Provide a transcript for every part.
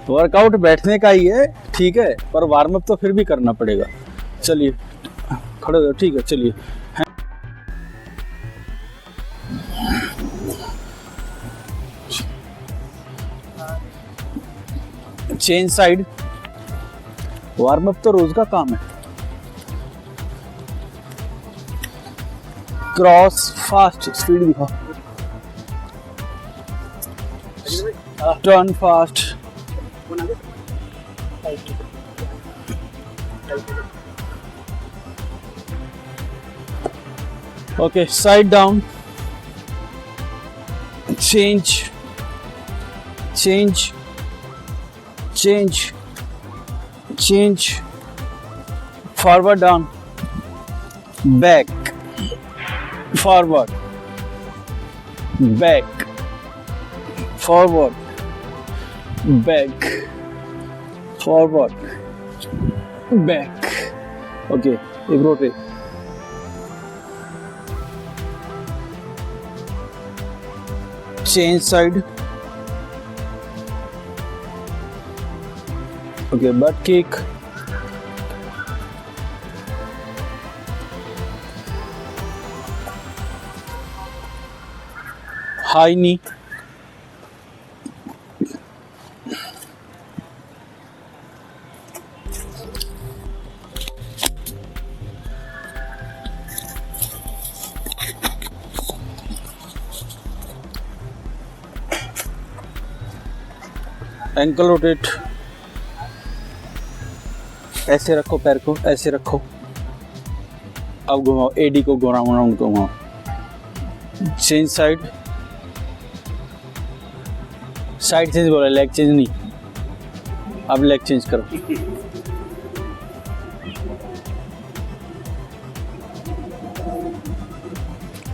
Workout बैठने का ही है, ठीक है, पर वार्म अप तो फिर भी करना पड़ेगा। चलिए खड़े हो, ठीक है, चलिए। Change side. वार्म अप तो रोज का काम है। क्रॉस फास्ट, स्पीड दिखाओ। Turn fast. Okay, side down. Change change change change. Forward down, back, forward, back, forward, back, forward, back. Okay, एक rotate. Change side. Okay, but kick, high knee, ankle rotate. ऐसे रखो, पैर को ऐसे रखो। अब घुमाओ, एडी को घुमाओ, घुमाओ। Change side. साइड चेंज बोला, लेग चेंज नहीं। अब लेग चेंज करो।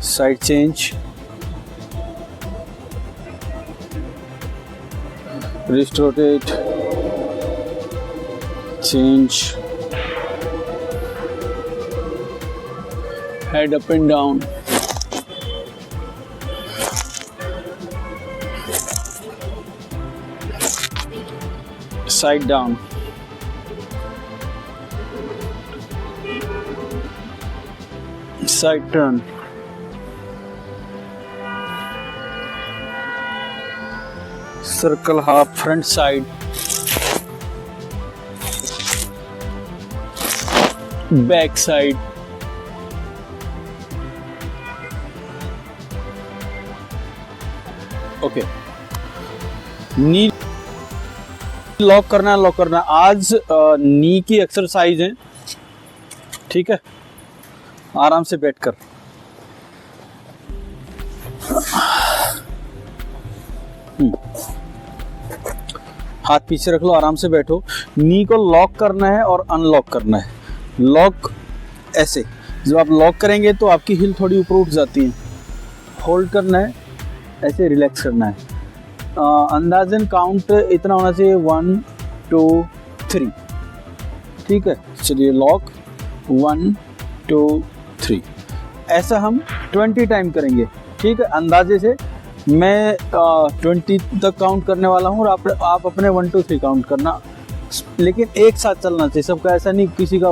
Side change. Wrist rotate. Change. Head up and down. Side down. Side turn. Circle half, front side, back side, okay. Knee lock करना, lock करना। आज नी की exercise है, ठीक है। आराम से बैठकर। हाथ पीछे रख लो, आराम से बैठो। नी को लॉक करना है और अनलॉक करना है। लॉक ऐसे, जब आप लॉक करेंगे तो आपकी हिल थोड़ी ऊपर उठ जाती है। होल्ड करना है, ऐसे रिलैक्स करना है। अंदाजन काउंट इतना होना चाहिए, 1 2 3, ठीक है। चलिए, लॉक 1 2 3। ऐसा हम 20 टाइम करेंगे, ठीक है। अंदाजे से मैं 20 तक काउंट करने वाला हूँ और आप अपने 1 2 3 काउंट करना, लेकिन एक साथ चलना चाहिए सबका। ऐसा नहीं किसी का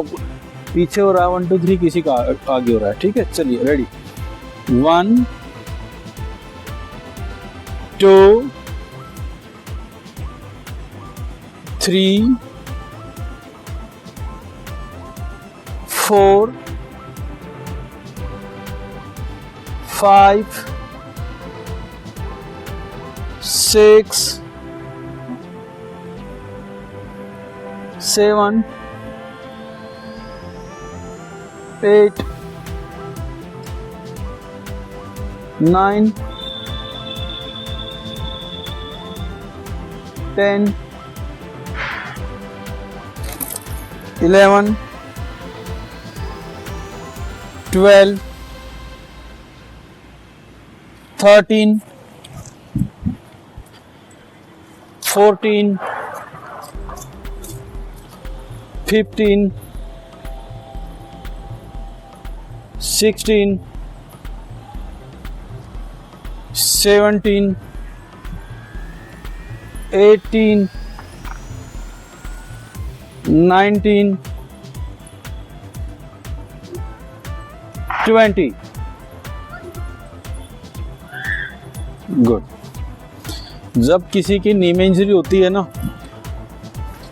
पीछे हो रहा है 1 2 3, किसी का आगे हो रहा है, ठीक है। चलिए, रेडी। 1 2 3 4 5 6 7 8 9 10 11 12 13 14 15 16 17 18 19, 20। गुड। जब किसी की नी में इंजरी होती है ना,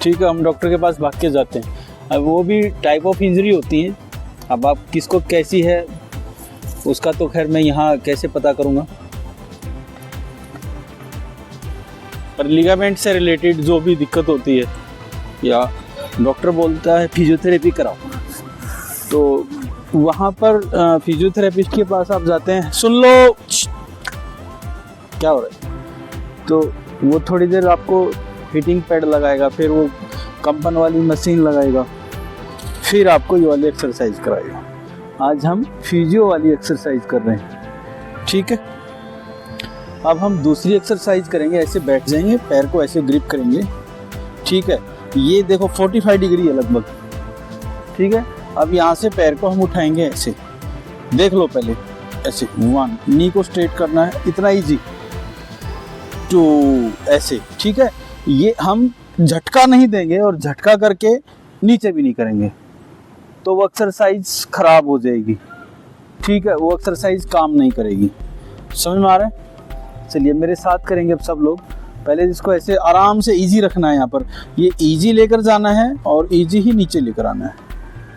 ठीक है, हम डॉक्टर के पास भाग के जाते हैं। अब वो भी टाइप ऑफ इंजरी होती है, अब आप किसको कैसी है उसका तो खैर मैं यहाँ कैसे पता करूँगा, पर लिगामेंट से रिलेटेड जो भी दिक्कत होती है या डॉक्टर बोलता है फिजियोथेरेपी कराओ, तो वहाँ पर फिजियोथेरेपिस्ट के पास आप जाते हैं। सुन लो क्या हो रहा है, तो वो थोड़ी देर आपको हीटिंग पैड लगाएगा, फिर वो कंपन वाली मशीन लगाएगा, फिर आपको ये वाली एक्सरसाइज कराएगा। आज हम फिजियो वाली एक्सरसाइज कर रहे हैं, ठीक है। अब हम दूसरी एक्सरसाइज करेंगे। ऐसे बैठ जाएंगे, पैर को ऐसे ग्रिप करेंगे, ठीक है। ये देखो 45 डिग्री है लगभग, ठीक है। अब यहाँ से पैर को हम उठाएंगे ऐसे, देख लो पहले ऐसे 1, नी को स्ट्रेट करना है, इतना इजी। 2 ऐसे, ठीक है। ये हम झटका नहीं देंगे और झटका करके नीचे भी नहीं करेंगे, तो वो एक्सरसाइज खराब हो जाएगी, ठीक है। वो एक्सरसाइज काम नहीं करेगी, समझ में आ रहा है। चलिए मेरे साथ करेंगे अब सब लोग। पहले इसको ऐसे आराम से इजी रखना है, यहाँ पर ये इजी लेकर जाना है और इजी ही नीचे लेकर आना है,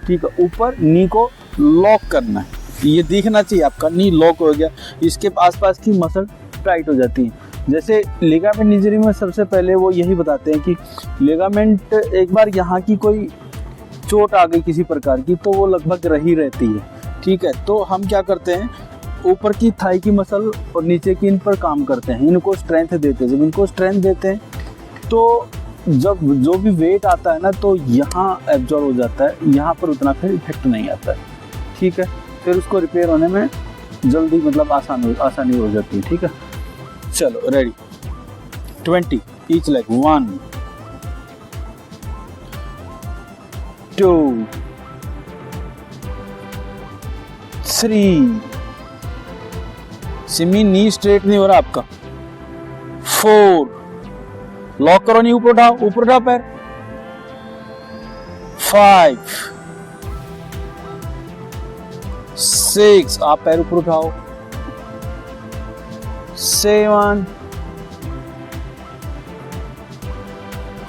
ठीक है। ऊपर नी को लॉक करना है, ये दिखना चाहिए आपका नी लॉक हो गया। इसके आसपास की मसल टाइट हो जाती है। जैसे लिगामेंट इंजरी में सबसे पहले वो यही बताते हैं कि लिगामेंट एक बार यहाँ की कोई चोट आ गई किसी प्रकार की, तो वो लगभग रही रहती है, ठीक है। तो हम क्या करते हैं, ऊपर की थाई की मसल और नीचे की इन पर काम करते हैं, इनको स्ट्रेंथ देते हैं। जब इनको स्ट्रेंथ देते हैं तो जब जो भी वेट आता है ना, तो यहाँ एब्जॉर्ब हो जाता है, यहाँ पर उतना फिर इफेक्ट नहीं आता है, ठीक है। फिर उसको रिपेयर होने में जल्दी मतलब आसानी हो जाती है, ठीक है। चलो ready, 20 each leg, 1, 2, 3। Simi knee straight नहीं हो रहा आपका। 4, लॉक करो, नहीं ऊपर उठाओ पैर। 5, 6, आप पैर ऊपर उठाओ। 7,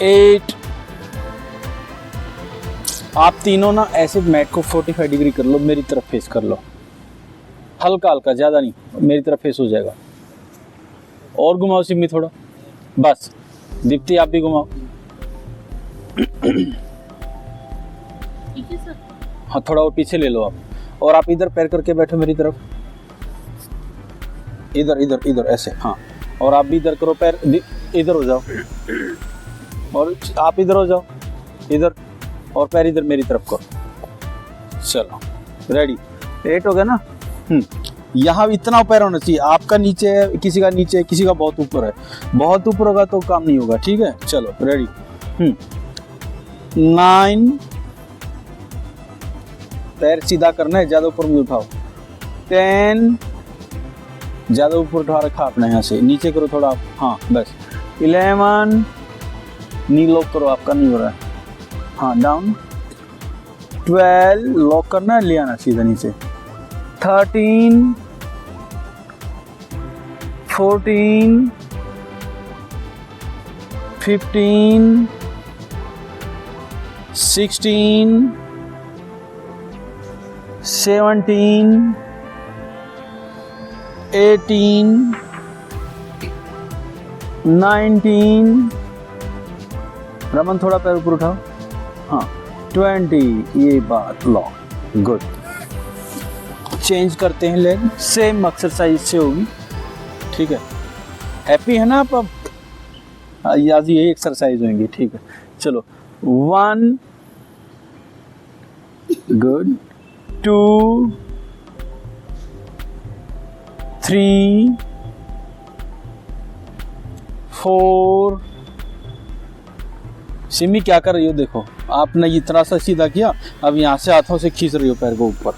8। आप तीनों ना ऐसे मैट को 45 डिग्री कर लो, मेरी तरफ फेस कर लो, हल्का हल्का, ज्यादा नहीं, मेरी तरफ फेस हो जाएगा। और घुमाओ सिम्मी थोड़ा, बस। दीप्ति आप भी घुमाओ। हाँ थोड़ा और पीछे ले लो आप, और आप इधर पैर करके बैठो मेरी तरफ, इधर इधर इधर ऐसे, हाँ। और आप भी इधर करो, पैर इधर हो जाओ, और आप इधर हो जाओ, इधर, और पैर इधर मेरी तरफ करो। चलो रेडी, 8 हो गया ना। यहाँ इतना पैर होना चाहिए, आपका नीचे है, किसी का नीचे है, किसी का बहुत ऊपर है। बहुत ऊपर होगा तो काम नहीं होगा, ठीक है। चलो रेडी, 9, पैर सीधा करना है, ज्यादा ऊपर नहीं उठाओ। 10, ज्यादा ऊपर उठा रखा आपने, यहाँ से नीचे करो थोड़ा आप, हाँ बस। 11, नी लॉक करो, आपका नहीं हो रहा है, हाँ डाउन। 12, लॉक करना है, ले आना सीधा नीचे। 13, 14, 15, 16, 17, 18, 19। रमन थोड़ा पैर ऊपर उठाओ, हाँ। 20, ये बात लॉक, गुड। चेंज करते हैं लेग, सेम एक्सरसाइज से होगी, ठीक है। हैप्पी है ना आप अब? आज यही एक्सरसाइज होंगी, ठीक है। चलो 1, गुड। 2, 3, 4। सिमी क्या कर रही हो, देखो आपने इतना सा सीधा किया, अब यहाँ से हाथों से खींच रही हो पैर को ऊपर,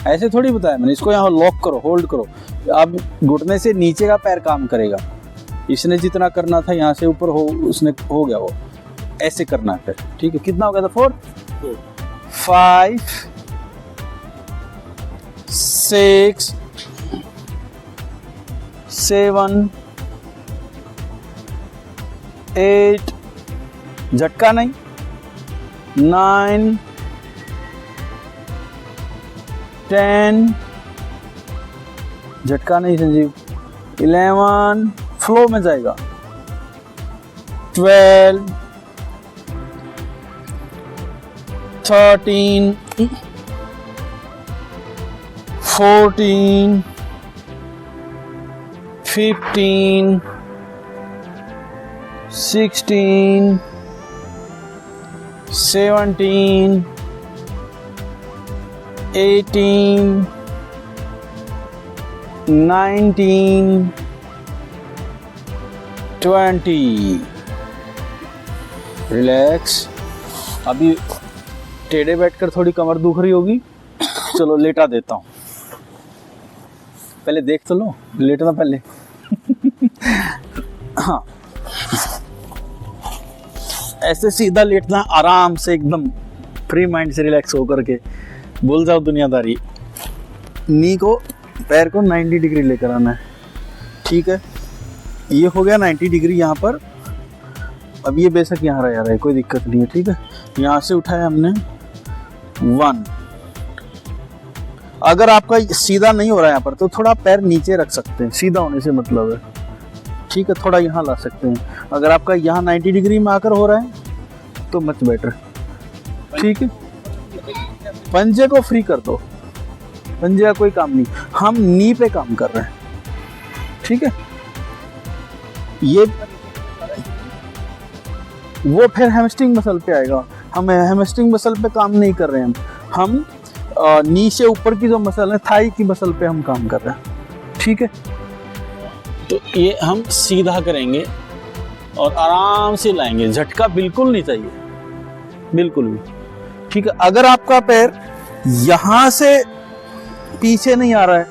ऐसे थोड़ी बताया मैंने। इसको यहाँ लॉक करो, होल्ड करो। अब घुटने से नीचे का पैर काम करेगा, इसने जितना करना था यहाँ से ऊपर हो, उसने हो गया वो। ऐसे करना है। ठीक है, कितना हो गया था? 4 5 6 7 8, झटका नहीं, 9 10, झटका नहीं संजीव, 11, फ्लो में जाएगा, 12 13 14 15 16 17 18 19 20। रिलैक्स। अभी टेढ़े बैठकर थोड़ी कमर दुख रही होगी, चलो लेटा देता हूँ। पहले देख तो लो, लेटना पहले। हाँ, ऐसे सीधा लेटना, आराम से एकदम फ्री माइंड से रिलैक्स होकर के, भूल जाओ दुनियादारी। नी को, पैर को 90 डिग्री लेकर आना है। ठीक है, ये हो गया 90 डिग्री यहाँ पर। अब ये बेशक यहाँ रह रहा है, कोई दिक्कत नहीं है। ठीक है, यहाँ से उठाया हमने 1। अगर आपका सीधा नहीं हो रहा है यहाँ पर, तो थोड़ा पैर नीचे रख सकते हैं, सीधा होने से मतलब है। ठीक है, थोड़ा यहाँ ला सकते हैं। अगर आपका यहाँ 90 डिग्री में आकर हो रहा है तो मच बेटर। ठीक है, पंजे को फ्री कर दो, पंजे का कोई काम नहीं, हम नी पे काम कर रहे हैं। ठीक है, ये वो फिर हैमस्ट्रिंग मसल पे आएगा। हम हैमस्ट्रिंग मसल पे काम नहीं कर रहे हैं, हम नी से ऊपर की जो मसल है, थाई की मसल पे हम काम कर रहे हैं। ठीक है, तो ये हम सीधा करेंगे और आराम से लाएंगे, झटका बिल्कुल नहीं चाहिए, बिल्कुल भी। ठीक है, अगर आपका पैर यहां से पीछे नहीं आ रहा है,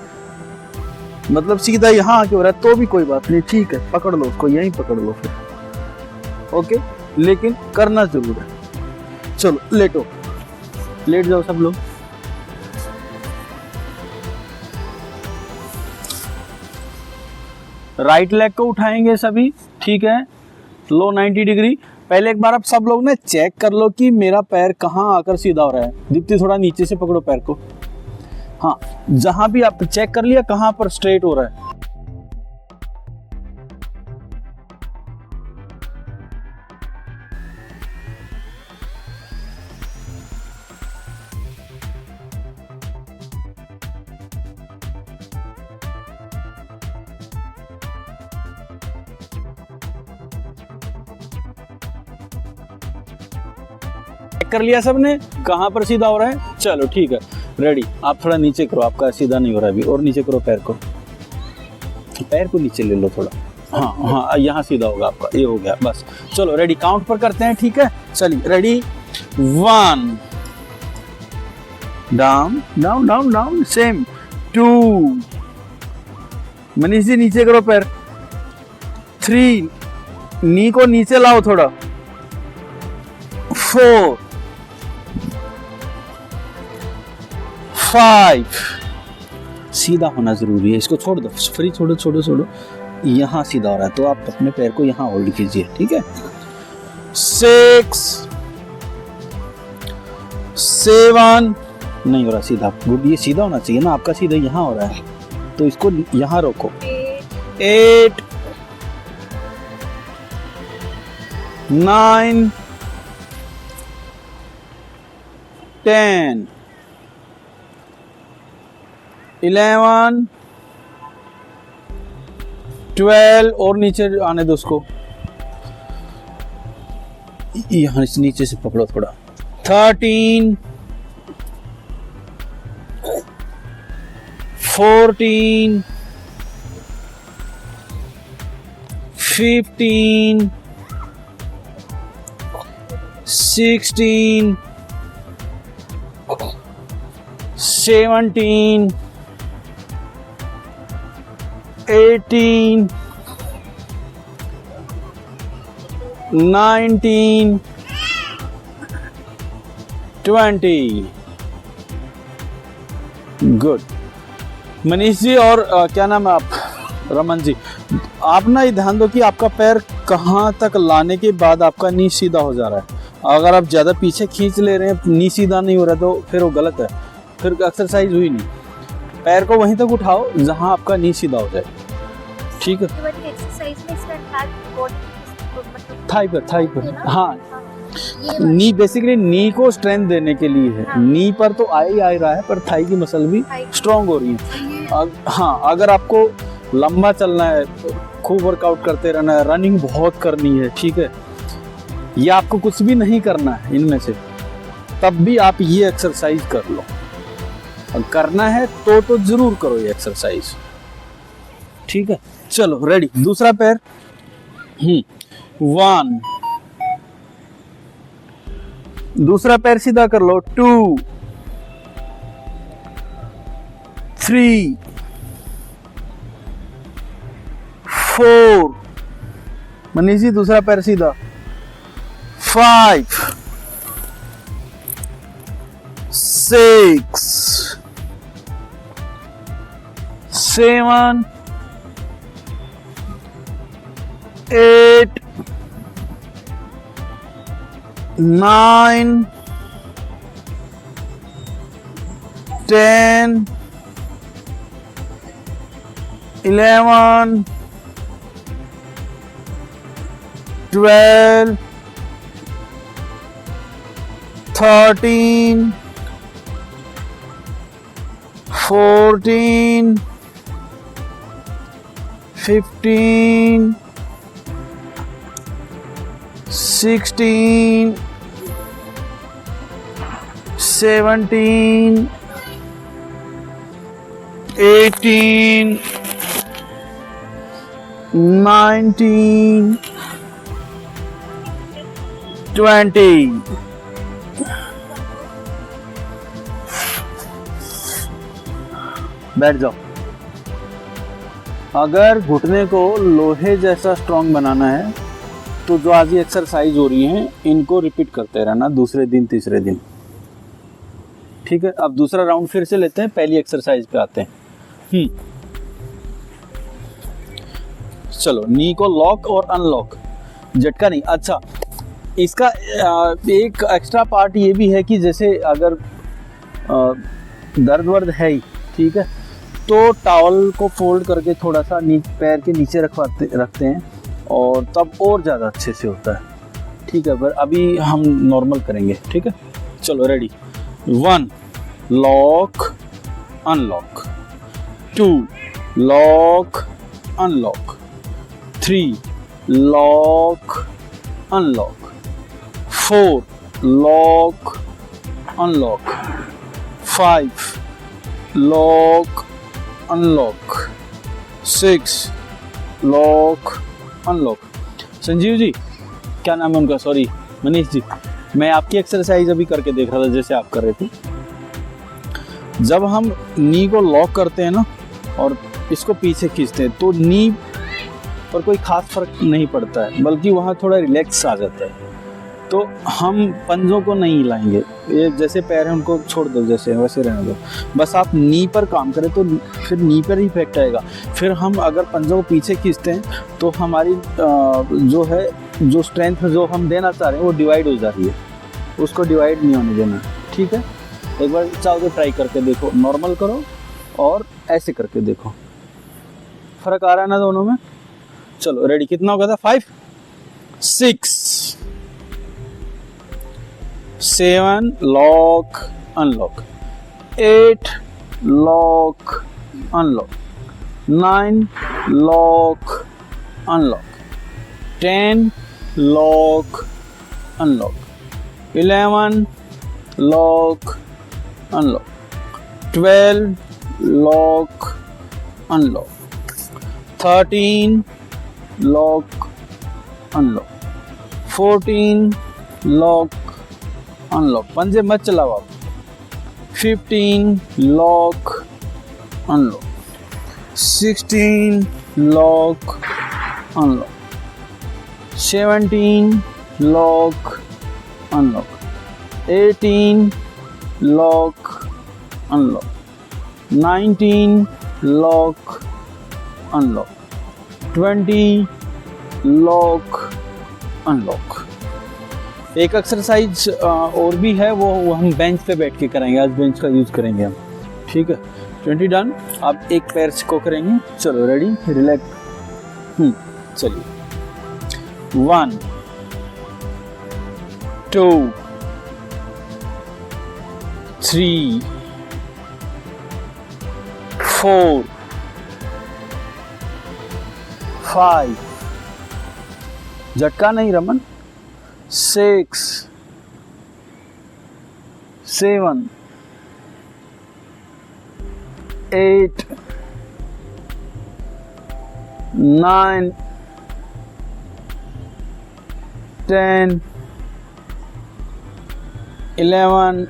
मतलब सीधा यहां आके हो रहा है, तो भी कोई बात नहीं। ठीक है, पकड़ लो उसको, यहीं पकड़ लो फिर। ओके, लेकिन करना जरूर है। चलो लेटो, लेट जाओ सब लोग। राइट लेग को उठाएंगे सभी। ठीक है, लो 90 डिग्री। पहले एक बार आप सब लोग ना चेक कर लो कि मेरा पैर कहाँ आकर सीधा हो रहा है। दीप्ति थोड़ा नीचे से पकड़ो पैर को। हाँ, जहां भी आप चेक कर लिया कहाँ पर स्ट्रेट हो रहा है। कर लिया सबने, कहाँ पर सीधा हो रहा है। चलो ठीक है, रेडी। आप थोड़ा नीचे करो, आपका सीधा नहीं हो रहा है अभी, और नीचे करो पैर को, पैर को नीचे ले लो थोड़ा। हाँ हाँ, यहाँ सीधा होगा आपका, ये हो गया बस। चलो रेडी, काउंट पर करते हैं। ठीक है, चलिए ready. 1 down down down down, same. 2, Manish ji नीचे करो पैर। 3, नी को नीचे लाओ थोड़ा। 4, 5, सीधा होना जरूरी है, इसको छोड़ दो, फ्री छोड़ो छोड़ो छोड़ो। यहाँ सीधा हो रहा है तो आप अपने पैर को यहाँ होल्ड कीजिए। ठीक है, 6, 7, नहीं हो रहा सीधा, गुड, ये सीधा होना चाहिए ना आपका, सीधा यहाँ हो रहा है तो इसको यहाँ रोको। 8, 9, 10, 11, 12, और नीचे आने दो उसको, यहाँ नीचे से पकड़ो थोड़ा। 13, 14, 15, 16, 17, 18, 19, 20। गुड। मनीष जी और क्या नाम है आप, रमन जी, आप ना ये ध्यान दो कि आपका पैर कहाँ तक लाने के बाद आपका नी सीधा हो जा रहा है। अगर आप ज़्यादा पीछे खींच ले रहे हैं, नी सीधा नहीं हो रहा, तो फिर वो गलत है, फिर एक्सरसाइज हुई नहीं। पैर को वहीं तक उठाओ जहाँ आपका नी सीधा हो जाए, ठीक है। थाई पर हाँ, नी बेसिकली नी को स्ट्रेंथ देने के लिए है। नी पर तो आ ही रहा है, पर थाई की मसल भी स्ट्रांग हो रही है। हाँ, अगर आपको लंबा चलना है, खूब वर्कआउट करते रहना है, रनिंग बहुत करनी है, ठीक है, या आपको कुछ भी नहीं करना है इनमें से, तब भी आप ये एक्सरसाइज कर लो। करना है तो जरूर करो ये एक्सरसाइज, ठीक है। चलो रेडी, दूसरा पैर। 1, दूसरा पैर सीधा कर लो। 2, 3, 4, मनीष जी दूसरा पैर सीधा। 5, 6, 7, 8, 9, 10, 11, 12, 13, 14, 15, 16, 17, 18, 19, 20। बैठ जाओ। अगर घुटने को लोहे जैसा स्ट्रॉन्ग बनाना है तो जो आज ये एक्सरसाइज हो रही हैं इनको रिपीट करते रहना दूसरे दिन तीसरे दिन, ठीक है। अब दूसरा राउंड फिर से लेते हैं, पहली एक्सरसाइज पे आते हैं। चलो, नी को लॉक और अनलॉक, झटका नहीं। अच्छा, इसका एक एक्स्ट्रा पार्ट ये भी है कि जैसे अगर दर्द वर्द है ही, ठीक है, तो टॉवल को फोल्ड करके थोड़ा सा पैर के नीचे रखते हैं और तब और ज़्यादा अच्छे से होता है, ठीक है। पर अभी हम नॉर्मल करेंगे, ठीक है। चलो ready. 1, lock unlock. 2, lock unlock. 3, lock unlock. 4, lock unlock. 5, lock unlock. 6, lock unlock. Sanjeev ji, क्या नाम है उनका, सॉरी मनीष जी, मैं आपकी एक्सरसाइज अभी करके देख रहा था जैसे आप कर रहे थे। जब हम नी को लॉक करते हैं ना और इसको पीछे खींचते हैं तो नी पर कोई खास फर्क नहीं पड़ता है, बल्कि वहाँ थोड़ा रिलैक्स आ जाता है। तो हम पंजों को नहीं हिलाएंगे, ये जैसे पैर हैं उनको छोड़ दो, जैसे वैसे रहने दो। बस आप नी पर काम करें तो फिर नी पर ही इफेक्ट आएगा। फिर हम अगर पंजों को पीछे खींचते हैं तो हमारी जो स्ट्रेंथ जो हम देना चाह रहे हैं वो डिवाइड हो जा रही है, उसको डिवाइड नहीं होने देना, ठीक है। एक बार चाहो तो ट्राई करके देखो, नॉर्मल करो और ऐसे करके देखो, फर्क आ रहा है ना दोनों में। चलो रेडी, कितना हो गया था? 5, 6, 7, lock unlock. 8, lock unlock. 9, lock unlock. 10, lock unlock. 11, lock unlock. 12, lock unlock. 13, lock unlock. 14, lock unlock. पंजे मत चलाओ आप। 15, lock unlock. 16, lock unlock. 17, lock unlock. 18 lock unlock, 19 lock unlock, 20 lock unlock। एक एक्सरसाइज और भी है, वो हम बेंच पे बैठ के करेंगे, आज बेंच का यूज करेंगे हम, ठीक है। 20 डन। अब एक पैर को करेंगे, चलो रेडी, रिलैक्स। चलिए 1 2 3 4 5, झटका नहीं Raman, 6 7 8 9 10 11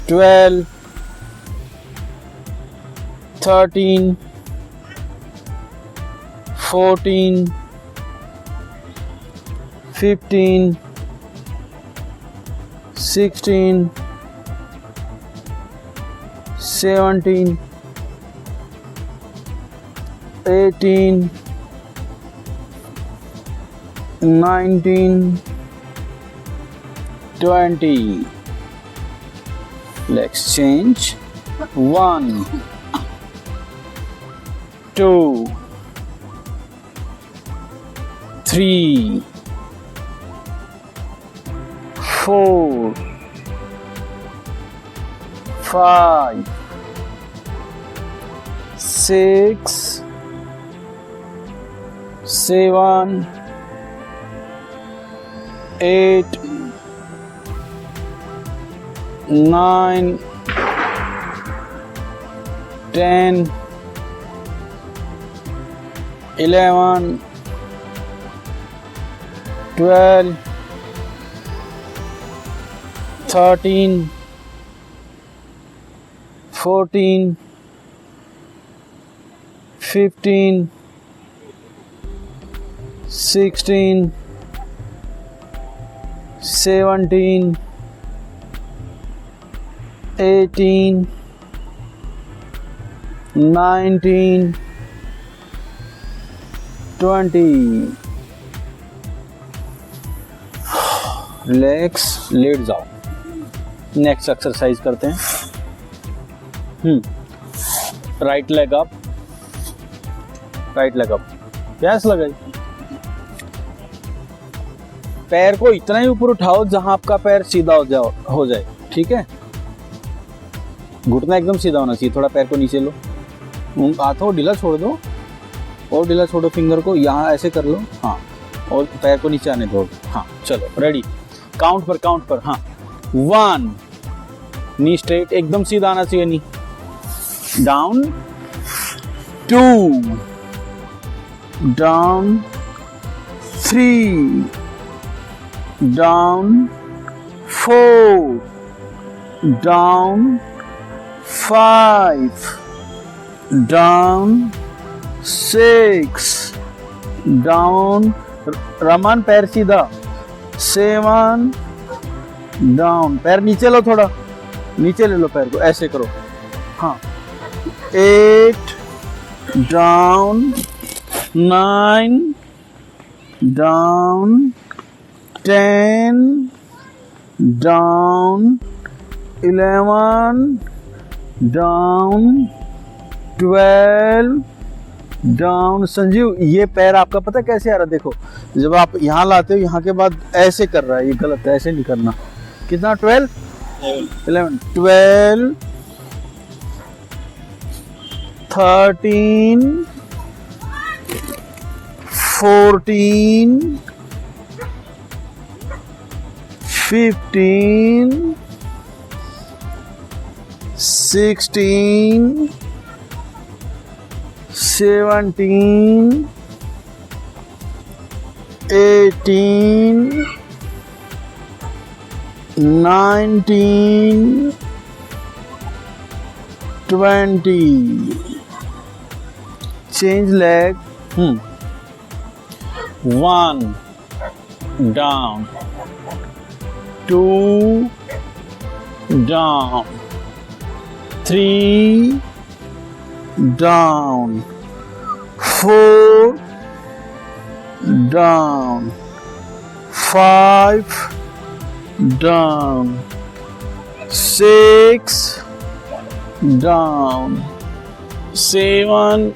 12 13 14 15 16 17 18 19 20। Let's change. 1 2 3 4 5 6 7 8 9 10 11 12 13 14 15 16 17 18 19 20। Relax, late जाओ। नेक्स्ट एक्सरसाइज करते हैं। Right leg up, right leg up, प्यास लगाई। पैर को इतना ही ऊपर उठाओ जहां आपका पैर सीधा हो जाए, ठीक है। घुटना एकदम सीधा होना चाहिए, थोड़ा पैर को नीचे लो, हाथों ढीला छोड़ दो और ढीला छोड़ो, फिंगर को यहाँ ऐसे कर लो, हाँ, और पैर को नीचे आने दो, हाँ। चलो रेडी, काउंट पर, हाँ। 1, नी स्ट्रेट, एकदम सीधा आना चाहिए knee, down. 2 down, 3 down, 4 down, 5 down, 6 down, Raman पैर सीधा, 7 डाउन, पैर नीचे लो, थोड़ा नीचे ले लो पैर को, ऐसे करो, हाँ। 8 down, 9 down, 10 down, 11 down, 12 down. Sanjeev, ये पैर आपका पता कैसे आ रहा है? देखो, जब आप यहाँ लाते हो, यहाँ के बाद ऐसे कर रहा है, ये गलत है, ऐसे नहीं करना। कितना? 12 11 12 13 14 15 16 17 18 19 20। Change leg. 1 down, 2 down, 3 down, 4 down, 5 down, 6 down, 7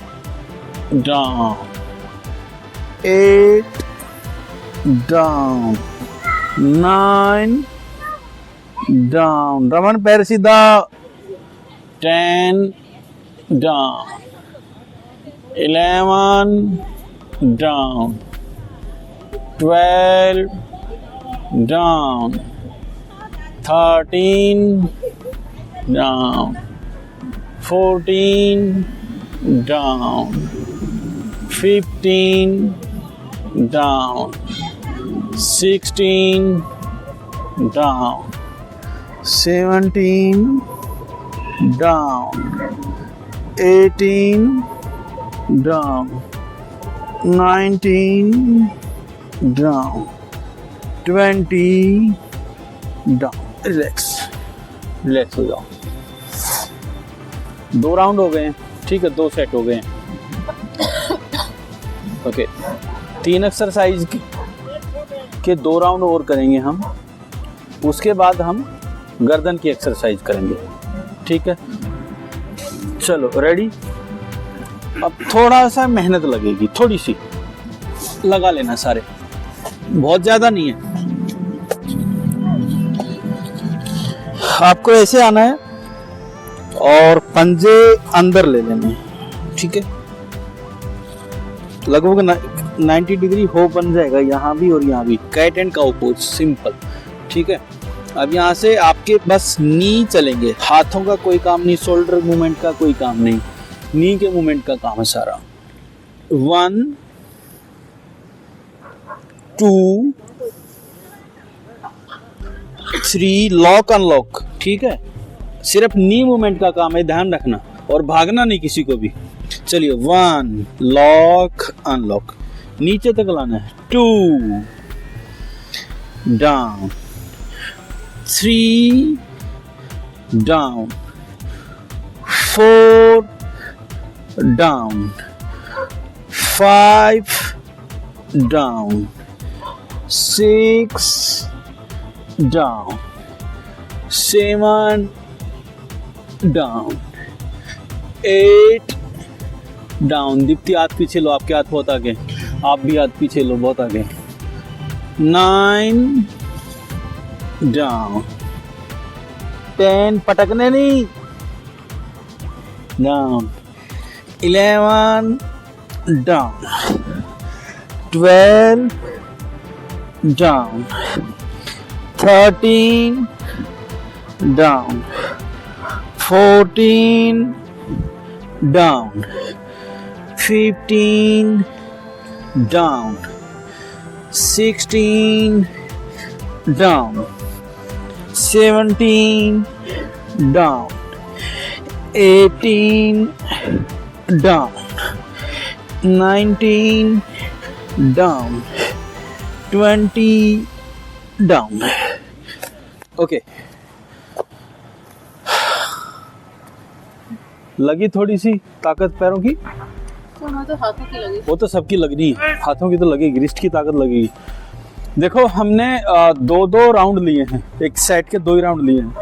down, 8 down, 9 down. Raman पैर सीधा. 10 down, 11 down, 12 down, 13 down, 14 down, 15 down, 16 down, 17 down, 18 down, 19 down, 20 down. Relax हो जाओ. 2 राउंड हो गए हैं. ठीक है, 2 सेट हो गए हैं. ओके, 3 एक्सरसाइज के 2 राउंड और करेंगे हम. उसके बाद हम गर्दन की एक्सरसाइज करेंगे. ठीक है, चलो रेडी. अब थोड़ा सा मेहनत लगेगी, थोड़ी सी लगा लेना सारे, बहुत ज्यादा नहीं है. आपको ऐसे आना है और पंजे अंदर ले लेने हैं. ठीक है, लगभग 90 डिग्री हो बन जाएगा यहाँ भी और यहाँ भी. Cat and cow pose, simple. ठीक है, अब यहाँ से आपके बस नी चलेंगे. हाथों का कोई काम नहीं, शोल्डर मूवमेंट का कोई काम नहीं, नी के मूवमेंट का काम है सारा. 1 2 3 लॉक अनलॉक. ठीक है, सिर्फ नी मूवमेंट का काम है, ध्यान रखना, और भागना नहीं किसी को भी. चलिए, 1 लॉक अनलॉक, नीचे तक लाना है. 2 down, 3 down, 4 down, 5 down, 6 down, 7 down, 8 down. Deepti हाथ पीछे लो, आपके हाथ बहुत आगे. आप भी हाथ पीछे लो, बहुत आगे. 9 डाउन, 10 पटकने नहीं, down. 11 down, 12 down, 13 down, 14 down, 15 down, 16 down, 17 down, 18 down, 19 down, 20 down. Okay, लगी थोड़ी सी ताकत पैरों की? तो हाथों की लगी. वो तो सबकी लगनी है, हाथों की तो लगेगी, रिस्ट की ताकत लगेगी. देखो, हमने 2 राउंड लिए हैं, एक सेट के 2 ही राउंड लिए हैं.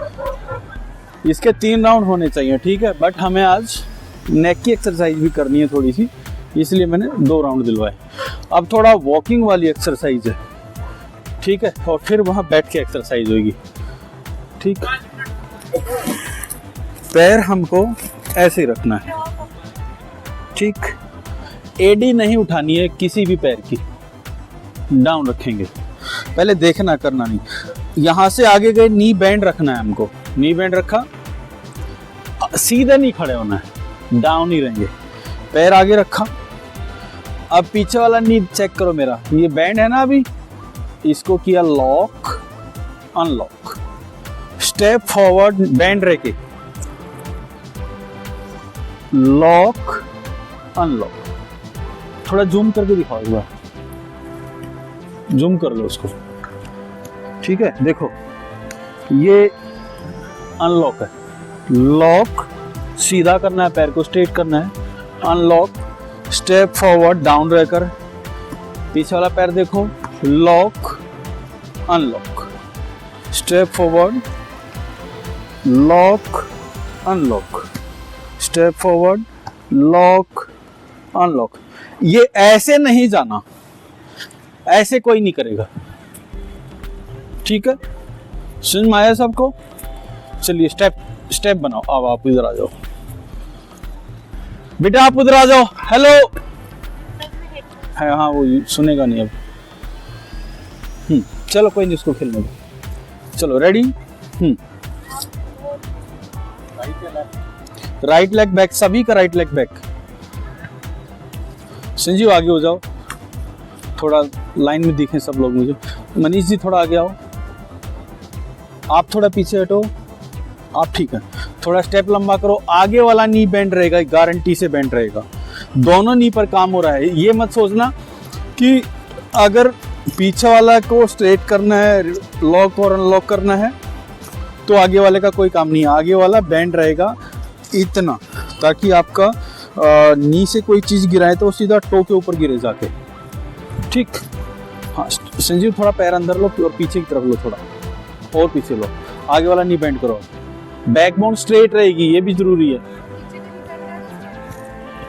इसके 3 राउंड होने चाहिए. ठीक है, बट हमें आज नेक की एक्सरसाइज भी करनी है थोड़ी सी, इसलिए मैंने 2 राउंड दिलवाए. अब थोड़ा वॉकिंग वाली एक्सरसाइज है. ठीक है, और फिर वहाँ बैठ के एक्सरसाइज होगी. ठीक, पैर हमको ऐसे ही रखना है. ठीक, एडी नहीं उठानी है किसी भी पैर की, डाउन रखेंगे. पहले देखना, करना नहीं. यहाँ से आगे गए, नी बैंड रखना है हमको. नी बैंड रखा, सीधे नहीं खड़े होना है, डाउन ही रहेंगे. पैर आगे रखा. अब पीछे वाला नी चेक करो मेरा, ये बैंड है ना, अभी इसको किया lock unlock. Step forward, band रह के लॉक अनलॉक. थोड़ा जूम करके दिखाओ एक बार, जूम कर लो उसको. ठीक है, देखो ये अनलॉक है, लॉक सीधा करना है, पैर को स्ट्रेट करना है, अनलॉक, स्टेप फॉरवर्ड डाउन रहकर, पीछे वाला पैर देखो, lock unlock, step forward, lock unlock, step forward, lock unlock. ये ऐसे नहीं जाना, ऐसे कोई नहीं करेगा, ठीक है? समझ में आया सबको? चलिए स्टेप बनाओ। अब आप इधर आ जाओ, बेटा आप उधर आ जाओ। हेलो है, हाँ वो सुनेगा नहीं अब। चलो कोई नहीं, उसको खेलने दो। चलो रेडी। राइट लेग बैक, सभी का राइट लेग बैक। संजीव आगे हो जाओ, थोड़ा लाइन में दिखें सब लोग मुझे। मनीष जी थोड़ा आगे आओ, आप थोड़ा पीछे हटो, आप ठीक है। थोड़ा स्टेप लंबा करो, आगे वाला नी बेंड रहेगा, गारंटी से बेंड रहेगा। दोनों नी पर काम हो रहा है। ये मत सोचना कि अगर पीछे वाला को स्ट्रेट करना है, लॉक और अनलॉक करना है, तो आगे वाले का कोई काम नहीं है। आगे वाला बेंड रहेगा इतना, ताकि आपका नी से कोई चीज़ गिराए तो सीधा टो के ऊपर गिरे जाके, ठीक? हाँ संजीव थोड़ा पैर अंदर लो और पीछे की तरफ लो, थोड़ा और पीछे लो। आगे वाला नी बेंड करो, बैकबोन स्ट्रेट रहेगी, ये भी जरूरी है।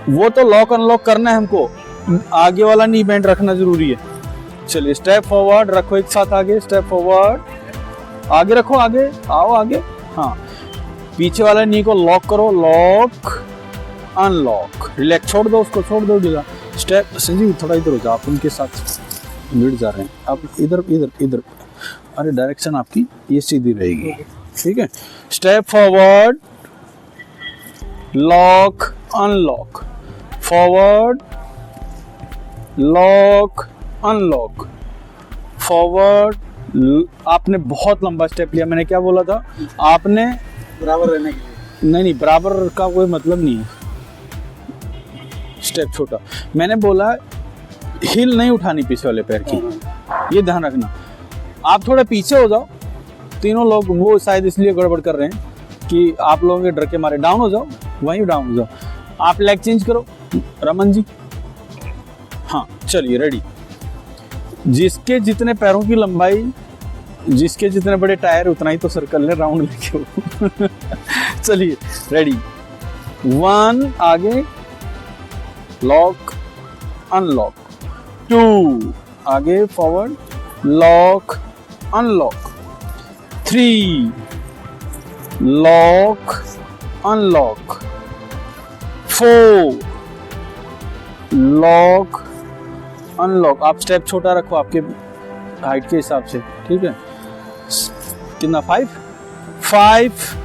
वो तो लॉक अनलॉक करना है हमको, आगे वाला नी बेंड रखना जरूरी है। चलिए स्टेप फॉरवर्ड रखो एक साथ, आगे स्टेप फॉरवर्ड, आगे रखो, आगे आओ आगे। हाँ पीछे वाला नी को लॉक करो, लॉक अनलॉक, रिलैक्स, छोड़ दो उसको, छोड़ दो ढीला। स्टेप संजीव थोड़ा इधर हो जाओ, आप उनके साथ मिट जा रहे हैं। आप इधर इधर इधर, अरे डायरेक्शन आपकी ये सीधी रहेगी, ठीक है? Step forward, lock unlock, forward, lock unlock, forward. आपने बहुत लंबा स्टेप लिया, मैंने क्या बोला था? आपने बराबर रहने के लिए। नहीं, बराबर का कोई मतलब नहीं है, स्टेप छोटा। मैंने बोला हिल नहीं उठानी पीछे वाले पैर की, ये ध्यान रखना। आप थोड़ा पीछे हो जाओ, तीनों लोग, वो शायद इसलिए गड़बड़ कर रहे हैं कि आप लोगों के डर के मारे। डाउन हो जाओ, वहीं डाउन हो जाओ। आप लेग चेंज करो रमन जी। हाँ चलिए रेडी। जिसके जितने पैरों की लंबाई, जिसके जितने बड़े टायर, उतना ही तो सर्कल है, राउंड लेके हो। चलिए रेडी, 1 आगे, लॉक अनलॉक, 2 आगे forward, lock unlock, 3 lock unlock, 4 lock unlock. आप स्टेप छोटा रखो आपके हाइट के हिसाब से, ठीक है? कितना? 5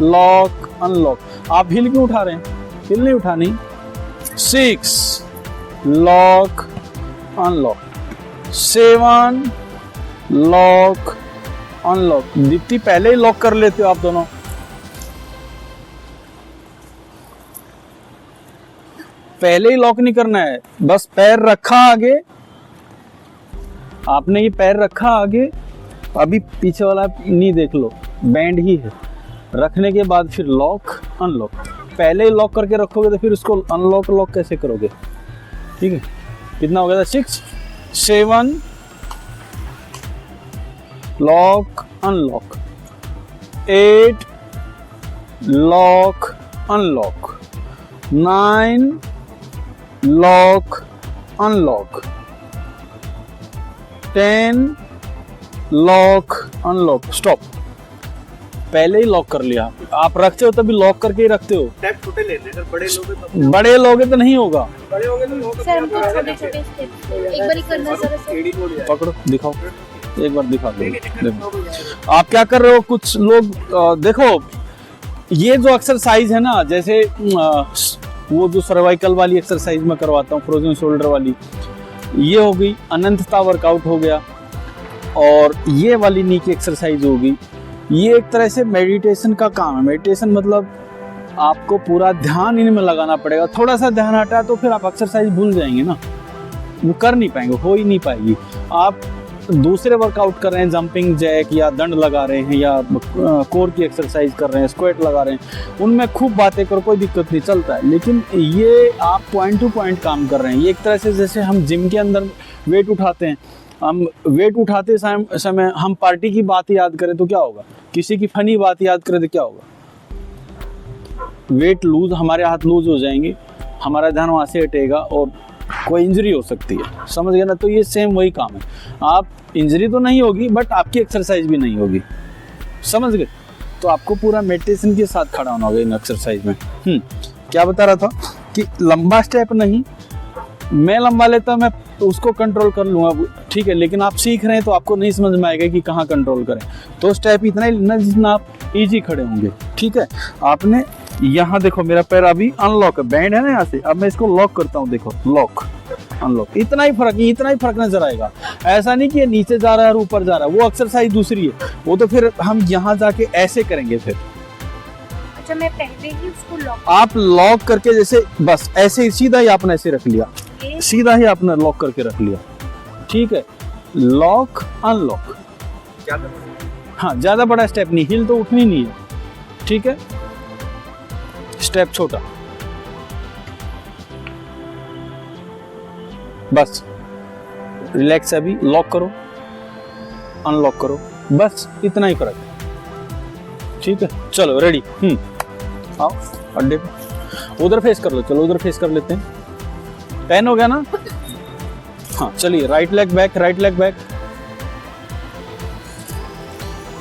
लॉक अनलॉक। आप हिल क्यों उठा रहे हैं? हिल नहीं उठानी। 6 lock unlock, 7 lock unlock. Deepti पहले ही लॉक कर लेते हो आप दोनों। पहले ही लॉक नहीं करना है, बस पैर रखा आगे, आपने ये पैर रखा आगे, अभी पीछे वाला नी देख लो, बैंड ही है। रखने के बाद फिर लॉक अनलॉक। पहले ही लॉक करके रखोगे तो फिर उसको अनलॉक लॉक कैसे करोगे? ठीक है, कितना हो गया था? 6 7 lock unlock, 8 lock unlock, 9 lock unlock, 10 lock unlock. Stop. पहले ही लॉक कर लिया। आप रखते हो तभी लॉक करके ही रखते हो। स्टेप छोटे लेने, अगर बड़े लोगे तो बड़े लोगे तो नहीं होगा। बड़े होगे तो होगा। सर हमको छोटे-छोटे स्टेप एक बार ही करना सर। एडी को लिया। पकड़ो, दिखाओ, एक बार दिखा दो। देखो आप क्या कर रहे हो। कुछ लोग देखो, ये जो एक्सरसाइज है ना, जैसे वो जो सर्वाइकल वाली एक्सरसाइज मैं करवाता हूँ, फ्रोजन शोल्डर वाली, ये हो गई। अनंतता वर्कआउट हो गया, और ये वाली नी की एक्सरसाइज हो गई। ये एक तरह से मेडिटेशन का काम है। मेडिटेशन मतलब आपको पूरा ध्यान इनमें लगाना पड़ेगा। थोड़ा सा ध्यान हटा तो फिर आप एक्सरसाइज भूल जाएंगे ना, वो कर नहीं पाएंगे, हो ही नहीं पाएगी। आप दूसरे वर्कआउट कर रहे हैं, जंपिंग जैक या दंड लगा रहे हैं या कोर की एक्सरसाइज कर रहे हैं, स्क्वाट लगा रहे हैं, उनमें खूब बातें करो, कोई दिक्कत नहीं, चलता है। लेकिन ये आप पॉइंट टू पॉइंट काम कर रहे हैं। ये एक तरह से जैसे हम जिम के अंदर वेट उठाते हैं, हम वेट उठाते समय हम पार्टी की बात याद करें तो क्या होगा, किसी की फनी बात याद करें तो क्या होगा, वेट लूज, हमारे हाथ लूज हो जाएंगे, हमारा ध्यान वहाँ से हटेगा और कोई इंजरी हो सकती है, समझ गए ना। तो ये सेम वही काम है, आप इंजरी तो नहीं होगी बट आपकी एक्सरसाइज भी नहीं होगी, समझ गए। तो आपको पूरा मेडिटेशन के साथ खड़ा होना होगा इन एक्सरसाइज में। क्या बता रहा था कि लंबा स्टेप नहीं, मैं लंबा लेता मैं उसको कंट्रोल कर लूँगा, ठीक है, लेकिन आप सीख रहे हैं तो आपको नहीं समझ में आएगा कि कहाँ कंट्रोल करें। तो स्टेप इतना ही लेना जितना आप ईजी खड़े होंगे, ठीक है। आपने यहाँ देखो मेरा पैर अभी अनलॉक है, बैंड है ना यहाँ से, अब मैं इसको लॉक करता हूँ, देखो लॉक अनलॉक, इतना ही फर्क नजर आएगा। ऐसा नहीं कि ये नीचे जा रहा है और ऊपर जा रहा है, वो एक्सरसाइज दूसरी है, वो तो फिर हम यहाँ जाके ऐसे करेंगे। फिर अच्छा, मैं पहले ही उसको लॉक, आप लॉक करके जैसे बस ऐसे सीधा ही आपने ऐसे रख लिया, सीधा ही आपने लॉक करके रख लिया, ठीक है। लॉक अनलॉक, हाँ ज्यादा बड़ा स्टेप नहीं, हिल तो उठनी नहीं है, ठीक है, स्टेप छोटा, बस रिलैक्स। अभी लॉक करो अनलॉक करो, बस इतना ही फर्क है, ठीक है। चलो रेडी, आओ अड्डे पे, उधर फेस कर लो, चलो उधर फेस कर लेते हैं। पेन हो गया ना, हाँ चलिए, right leg back, right leg back,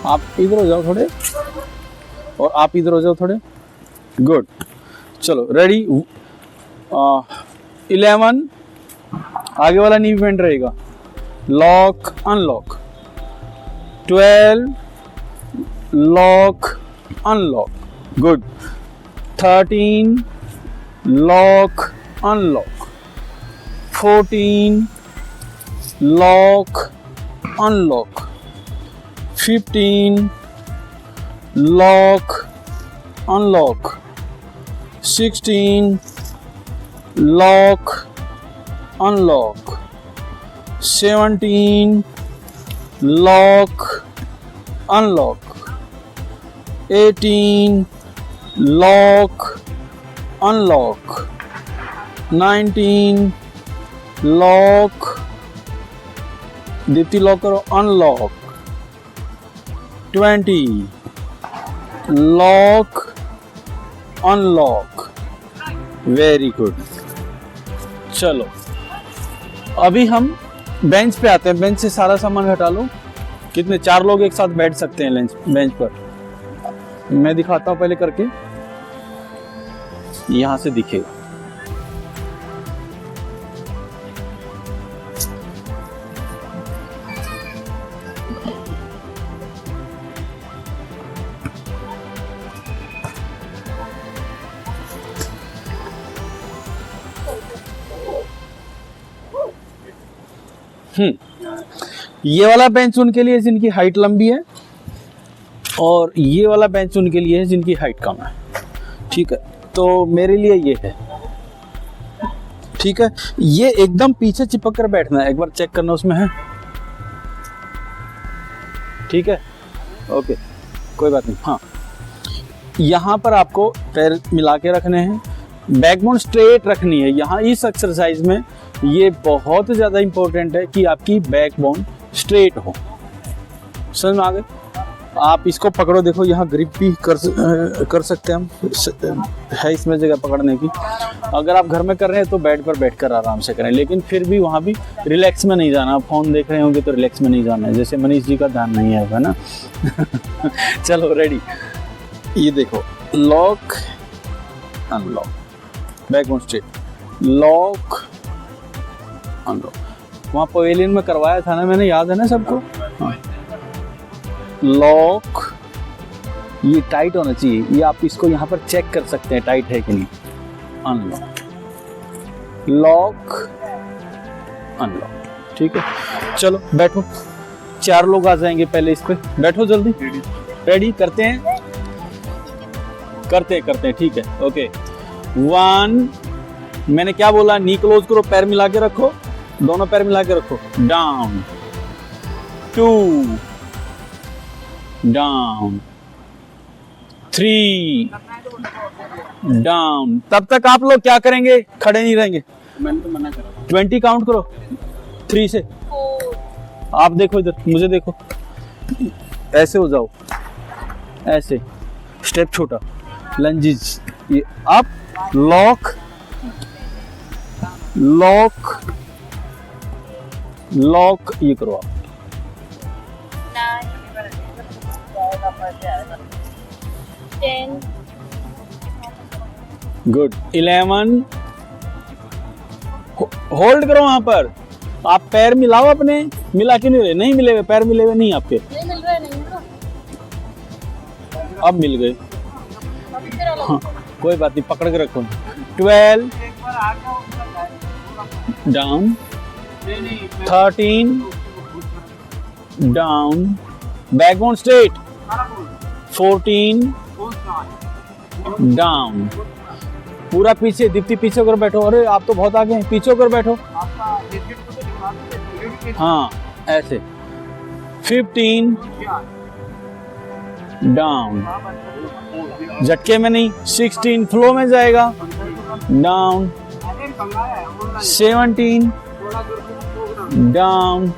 आप इधर हो जाओ थोड़े और आप इधर हो जाओ थोड़े, गुड। चलो रेडी, 11 आगे वाला नी बेंड रहेगा, lock unlock, 12 lock unlock, good, 13 lock unlock, 14 lock unlock, 15 lock unlock, 16 lock unlock, 17 lock unlock, 18 lock unlock, 19 lock, Deepti lock करो, unlock, 20 lock unlock, very good. चलो अभी हम बेंच पे आते हैं, बेंच से सारा सामान हटा लो। कितने, 4 लोग एक साथ बैठ सकते हैं बेंच पर, मैं दिखाता हूं पहले करके, यहां से दिखेगा। ये वाला बेंच उनके लिए जिनकी हाइट लंबी है और ये वाला बेंच उनके लिए है जिनकी हाइट कम है, ठीक है। तो मेरे लिए ये है, ठीक है। ये एकदम पीछे चिपक कर बैठना है, एक बार चेक करना उसमें है, ठीक है, ओके कोई बात नहीं। हाँ, यहाँ पर आपको पैर मिला के रखने हैं, बैकबोन स्ट्रेट रखनी है। यहाँ इस एक्सरसाइज में ये बहुत ज़्यादा इंपॉर्टेंट है कि आपकी बैकबोन स्ट्रेट हो, समझ में आ गए। आप इसको पकड़ो, देखो यहाँ ग्रिप भी कर सकते हैं हम, है इसमें जगह पकड़ने की। अगर आप घर में कर रहे हैं तो बेड पर बैठकर आराम से करें, लेकिन फिर भी वहाँ भी रिलैक्स में नहीं जाना। फ़ोन देख रहे होंगे तो रिलैक्स में नहीं जाना है, जैसे मनीष जी का ध्यान नहीं आएगा ना। चलो रेडी, ये देखो, lock unlock, backbone straight, lock unlock. वहाँ पवेलियन में करवाया था ना मैंने, याद है ना सबको। हाँ, लॉक, ये टाइट होना चाहिए, ये आप इसको यहाँ पर चेक कर सकते हैं टाइट है कि नहीं। अनलॉक, लॉक अनलॉक, ठीक है। चलो बैठो, 4 लोग आ जाएंगे पहले इस पे, बैठो जल्दी। रेडी, करते हैं ठीक है, ओके। 1, मैंने क्या बोला, नी क्लोज करो, पैर मिला के रखो, दोनों पैर मिला के रखो, डाउन 2 डाउन, 3 डाउन। तब तक आप लोग क्या करेंगे? खड़े नहीं रहेंगे। मैंने तो मना करा। 20 काउंट करो 3 से। आप देखो इधर, मुझे देखो, ऐसे हो जाओ, ऐसे स्टेप छोटा, लंजेस, ये अप, लॉक लॉक लॉक, ये करो आप। 10 गुड। 11 होल्ड करो वहां पर। आप पैर मिलाओ अपने, मिला के नहीं रहे, नहीं मिले हुए पैर, मिले हुए नहीं आपके, नहीं मिल रहा है, नहीं मिल रहा। अब मिल गए। अभी तेरा लगा। हाँ, कोई बात नहीं, पकड़ के रखो। 12 down, 13 down, backbone straight, 14 down. पूरा पीछे, दीप्ति पीछे होकर बैठो। अरे आप तो बहुत आगे हैं, पीछे होकर बैठो। हाँ ऐसे। 15 डाउन, झटके में नहीं। 16 फ्लो में जाएगा, down. 17 down,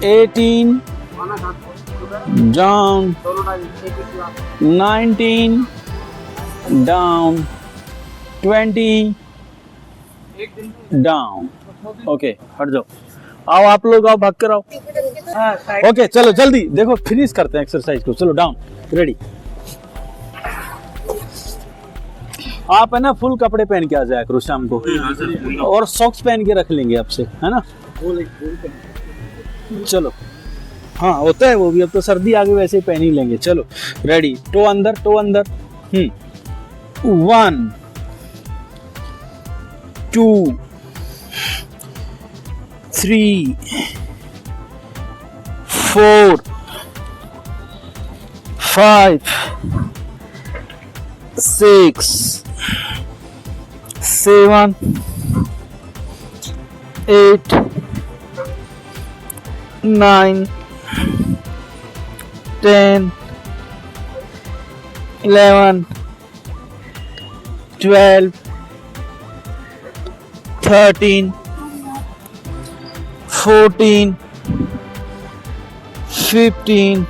18 down, 19 down, 20 down. Okay हट जाओ, आओ आप लोग, आओ भाग कर आओ। ओके चलो जल्दी देखो, फिनिश करते हैं एक्सरसाइज को। चलो डाउन, रेडी। आप है ना फुल कपड़े पहन के आ जाया करो शाम को, और सॉक्स पहन के रख लेंगे आपसे, है ना। चलो हाँ होता है वो भी, अब तो सर्दी आ गई, वैसे ही पहन ही लेंगे। चलो रेडी, टो अंदर, टो अंदर। 1 2 3 4 5 6 7 8 9 10 11 12 13 14 15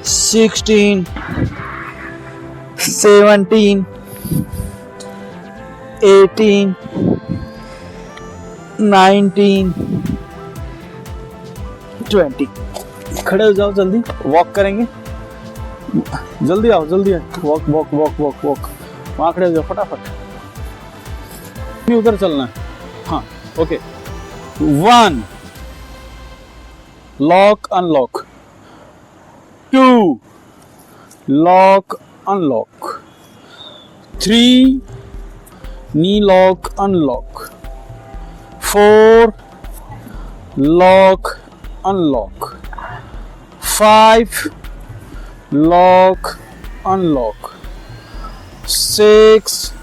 16 17 18 19 20। खड़े हो जाओ, जल्दी वॉक करेंगे। जल्दी आओ, जल्दी आओ, walk walk walk walk walk. वहाँ खड़े हो जाओ फटाफट, नहीं उधर चलना है। हाँ okay. 1 lock unlock, 2 lock unlock, 3 knee lock unlock, 4 lock unlock, 5 lock unlock, 6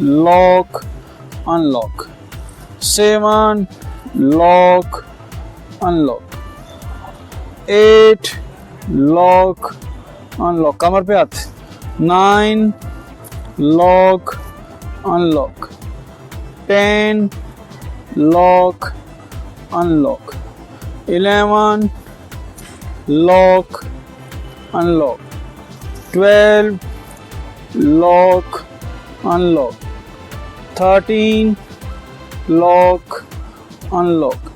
lock unlock, 7 lock unlock, 8 lock unlock, कमर पे हाथ, 9 lock unlock, 10 lock unlock, 11 lock unlock, 12 lock unlock, 13 lock unlock,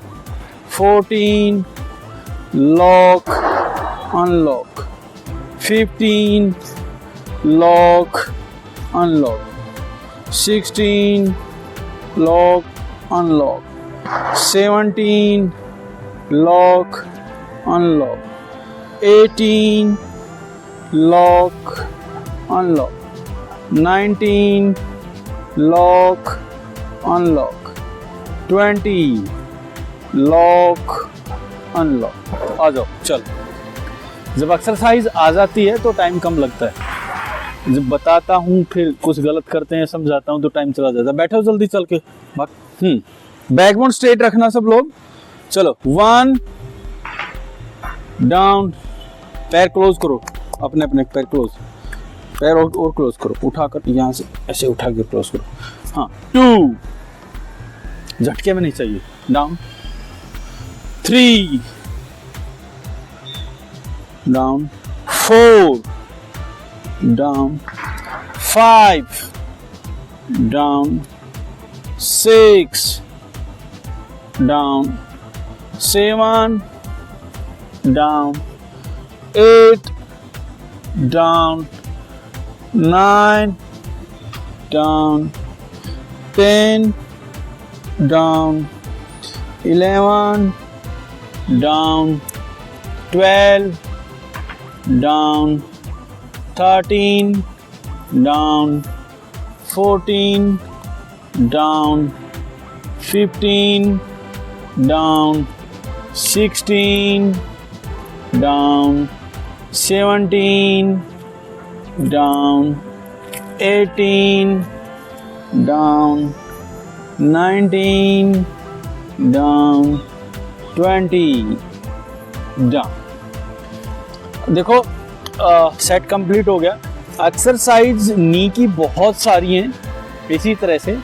14 lock unlock, 15 lock unlock, 16 lock unlock, 17 lock unlock, 18 lock unlock, 19 lock unlock, 20 lock unlock. आ जाओ चलो। जब exercise आ जाती है तो time कम लगता है, जब बताता हूँ फिर कुछ गलत करते हैं, समझाता हूँ तो टाइम चला जाता है। बैठो जल्दी चल के भाग। बैकबोन स्ट्रेट रखना सब लोग, चलो 1 डाउन, पैर क्लोज करो, अपने अपने पैर क्लोज, पैर और क्लोज करो, उठाकर यहाँ से ऐसे उठा के क्लोज करो। हाँ 2, झटके में नहीं चाहिए, down 3 down 4 down 5 down 6 down 7 down 8 down 9 down 10 down 11 down 12 down 13 down 14 down 15 down 16 down 17 down 18 down 19 down 20 down. देखो सेट कंप्लीट हो गया। एक्सरसाइज नी की बहुत सारी हैं इसी तरह से,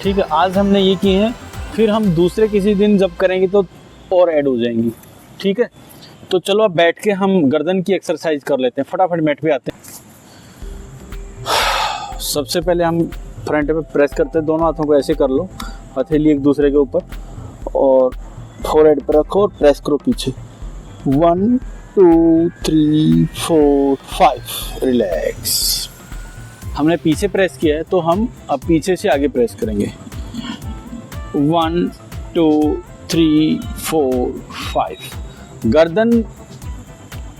ठीक है। आज हमने ये किए हैं, फिर हम दूसरे किसी दिन जब करेंगे तो और ऐड हो जाएंगी, ठीक है। तो चलो अब बैठ के हम गर्दन की एक्सरसाइज कर लेते हैं, फटाफट मैट पे आते हैं। सबसे पहले हम फ्रंट पे प्रेस करते हैं, दोनों हाथों को ऐसे कर लो, हथेली एक दूसरे के ऊपर, और फोरहेड पे रखो और प्रेस करो पीछे। 1 2 3 4 5, रिलैक्स। हमने पीछे प्रेस किया है तो हम अब पीछे से आगे प्रेस करेंगे। 1 2 3 4 5। गर्दन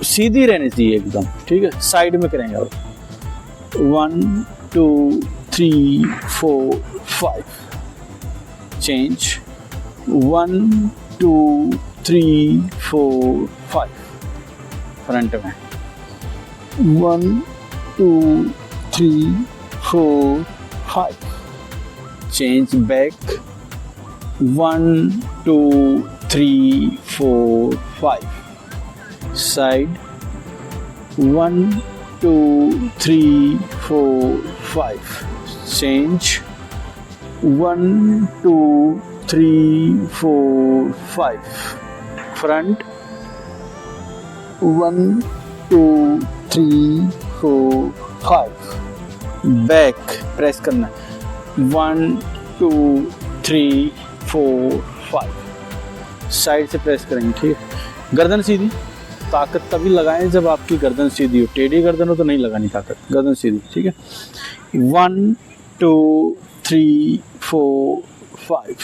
सीधी रहनी चाहिए एकदम, ठीक है। साइड में करेंगे और 1 2 3 4 5। चेंज 1 2 3 4 5। फ्रंट में 1 2 3 4 5। Change back 1 2 3 4 5। Side 1 2 3 4 5। Change 1 2 3 4 5। Front 1 2 3 4 5। Back press करना 1 2 3 4 5। साइड से प्रेस करेंगे, ठीक है। गर्दन सीधी, ताकत तभी लगाएं जब आपकी गर्दन सीधी हो। टेढ़ी गर्दन हो तो नहीं लगानी ताकत, गर्दन सीधी, ठीक है। 1 2 3 4 5।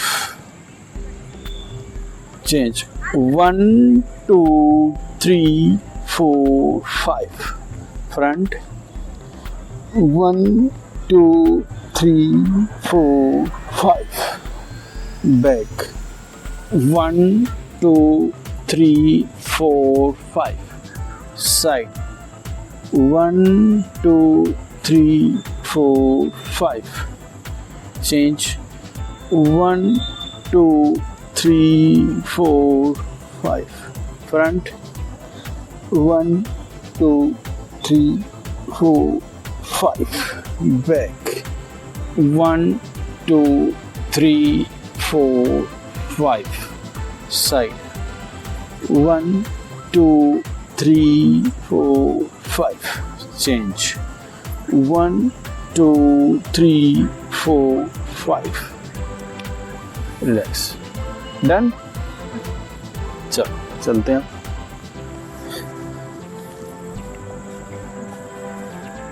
Change 1 2 3 4 5। Front 1 2 3 4 5। Back 1 2 3 4 5। Side 1 2 3 4 5। Change 1 2 3 4 5। Front 1 2 3 4 5। Back 1 2 3 4 5। Side 1 2 3 4 5। Change 1 2 3 4 5। Relax. Done. चलो चलते हैं।